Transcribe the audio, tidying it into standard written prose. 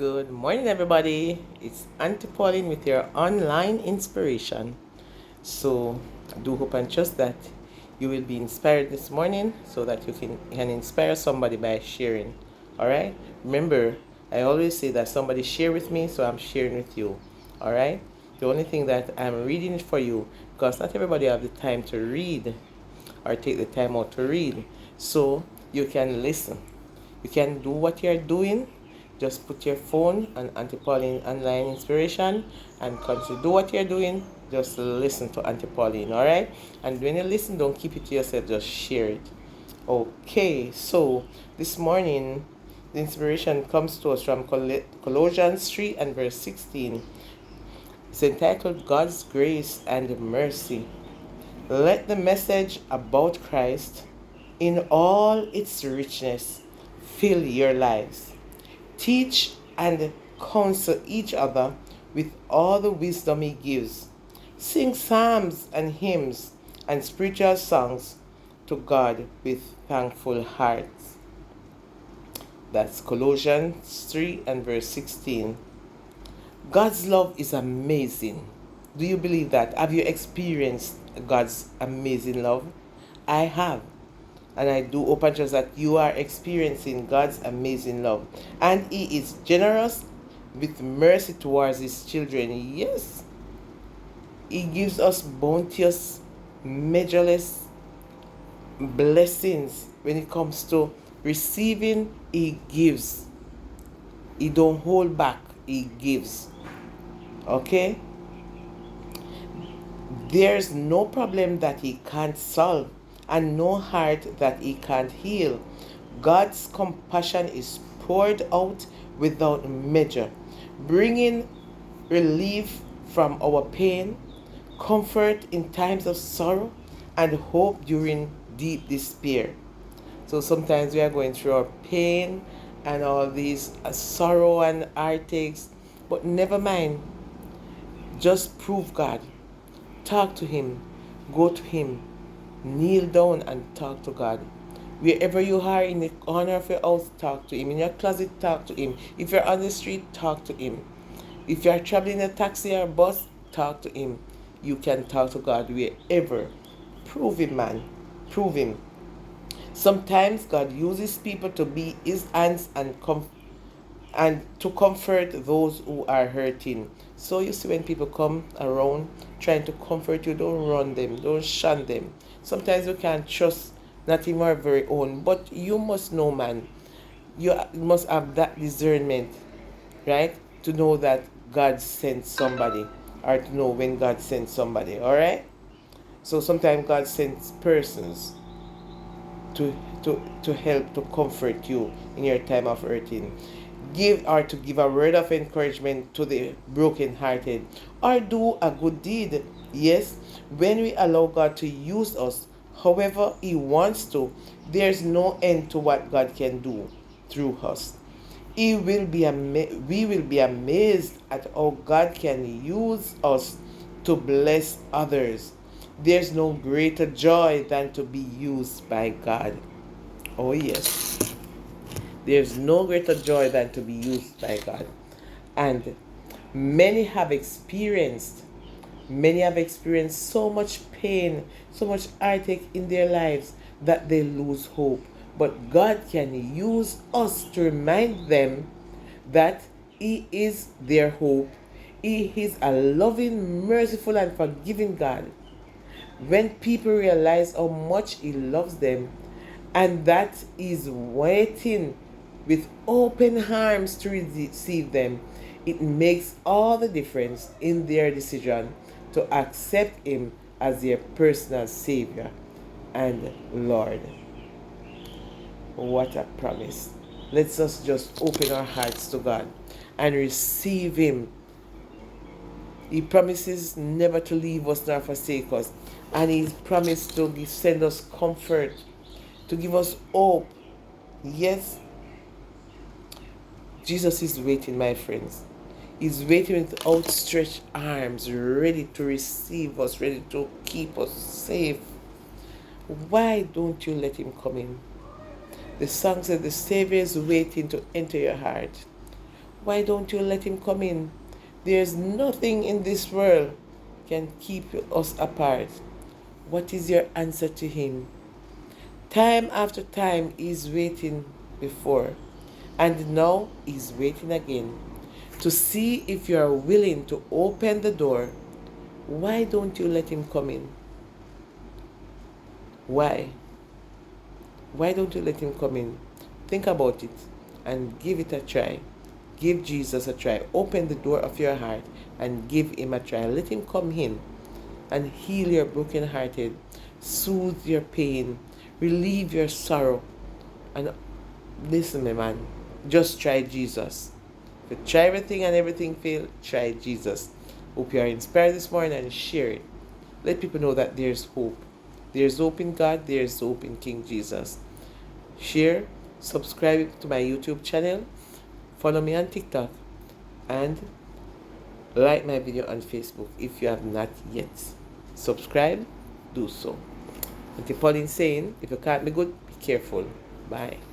Good morning, everybody. It's Auntie Pauline with your online inspiration. So, I do hope and trust that you will be inspired this morning so that you can inspire somebody by sharing. All right? Remember, I always say that somebody share with me, so I'm sharing with you. All right? The only thing that I'm reading it for you, because not everybody have the time to read or take the time out to read. So, you can listen. You can do what you're doing. Just put your phone on Auntie Pauline Online Inspiration and continue to do what you're doing. Just listen to Auntie Pauline, all right? And when you listen, don't keep it to yourself. Just share it. Okay, so this morning, the inspiration comes to us from Colossians 3 and verse 16. It's entitled God's Grace and Mercy. Let the message about Christ in all its richness fill your lives. Teach and counsel each other with all the wisdom He gives. Sing psalms and hymns and spiritual songs to God with thankful hearts. That's Colossians 3 and verse 16. God's love is amazing. Do you believe that? Have you experienced God's amazing love? I have. And I do hope and trust that you are experiencing God's amazing love. And He is generous with mercy towards His children. Yes, He gives us bounteous, measureless blessings. When it comes to receiving, He gives. He don't hold back, He gives. Okay? There's no problem that He can't solve and no heart that He can't heal. God's compassion is poured out without measure, bringing relief from our pain, comfort in times of sorrow, and hope during deep despair. So sometimes we are going through our pain and all these sorrow and heartaches, but never mind. Just prove God. Talk to Him. Go to Him. Kneel down and talk to God. Wherever you are, in the corner of your house, talk to Him. In your closet, talk to Him. If you're on the street, talk to Him. If you're traveling in a taxi or bus, talk to Him. You can talk to God wherever. Prove Him, man. Prove Him. Sometimes God uses people to be His hands and to comfort those who are hurting. So you see, when people come around trying to comfort you, don't run them, don't shun them. Sometimes you can't trust not even our very own, but you must know, man. You must have that discernment, right? To know that God sent somebody, or to know when God sent somebody, all right? So sometimes God sends persons to help to comfort you in your time of hurting. To give a word of encouragement to the brokenhearted, or do a good deed. Yes, when we allow God to use us however He wants to, there's no end to what God can do through us. We will be amazed at how God can use us to bless others. There's no greater joy than to be used by God. Oh, yes. There's no greater joy than to be used by God. And many have experienced, many have experienced so much pain, so much heartache in their lives that they lose hope. But God can use us to remind them that He is their hope. He is a loving, merciful, and forgiving God. When people realize how much He loves them and that He's waiting with open arms to receive them, it makes all the difference in their decision to accept Him as their personal Savior and Lord. What a promise. Let's just open our hearts to God and receive Him. He promises never to leave us nor forsake us. And He's promised to send us comfort, to give us hope. Yes, Jesus is waiting, my friends. He's waiting with outstretched arms, ready to receive us, ready to keep us safe. Why don't you let Him come in? The song says the Savior is waiting to enter your heart. Why don't you let him come in? There's nothing in this world can keep us apart. What is your answer to him? Time after time he's waiting before, and now he's waiting again to see if you are willing to open the door. Why don't you let him come in? Why? Why don't you let him come in? Think about it and give it a try. Give Jesus a try. Open the door of your heart and give him a try. Let him come in and heal your brokenhearted, soothe your pain, relieve your sorrow. And listen, my man, just try Jesus. If you try everything and everything fail, try Jesus. Hope you are inspired this morning and share it. Let people know that there's hope. There's hope in God, there's hope in King Jesus. Share, subscribe to my YouTube channel, follow me on TikTok, and like my video on Facebook if you have not yet. Subscribe, do so. Auntie Pauline saying, if you can't be good, be careful. Bye.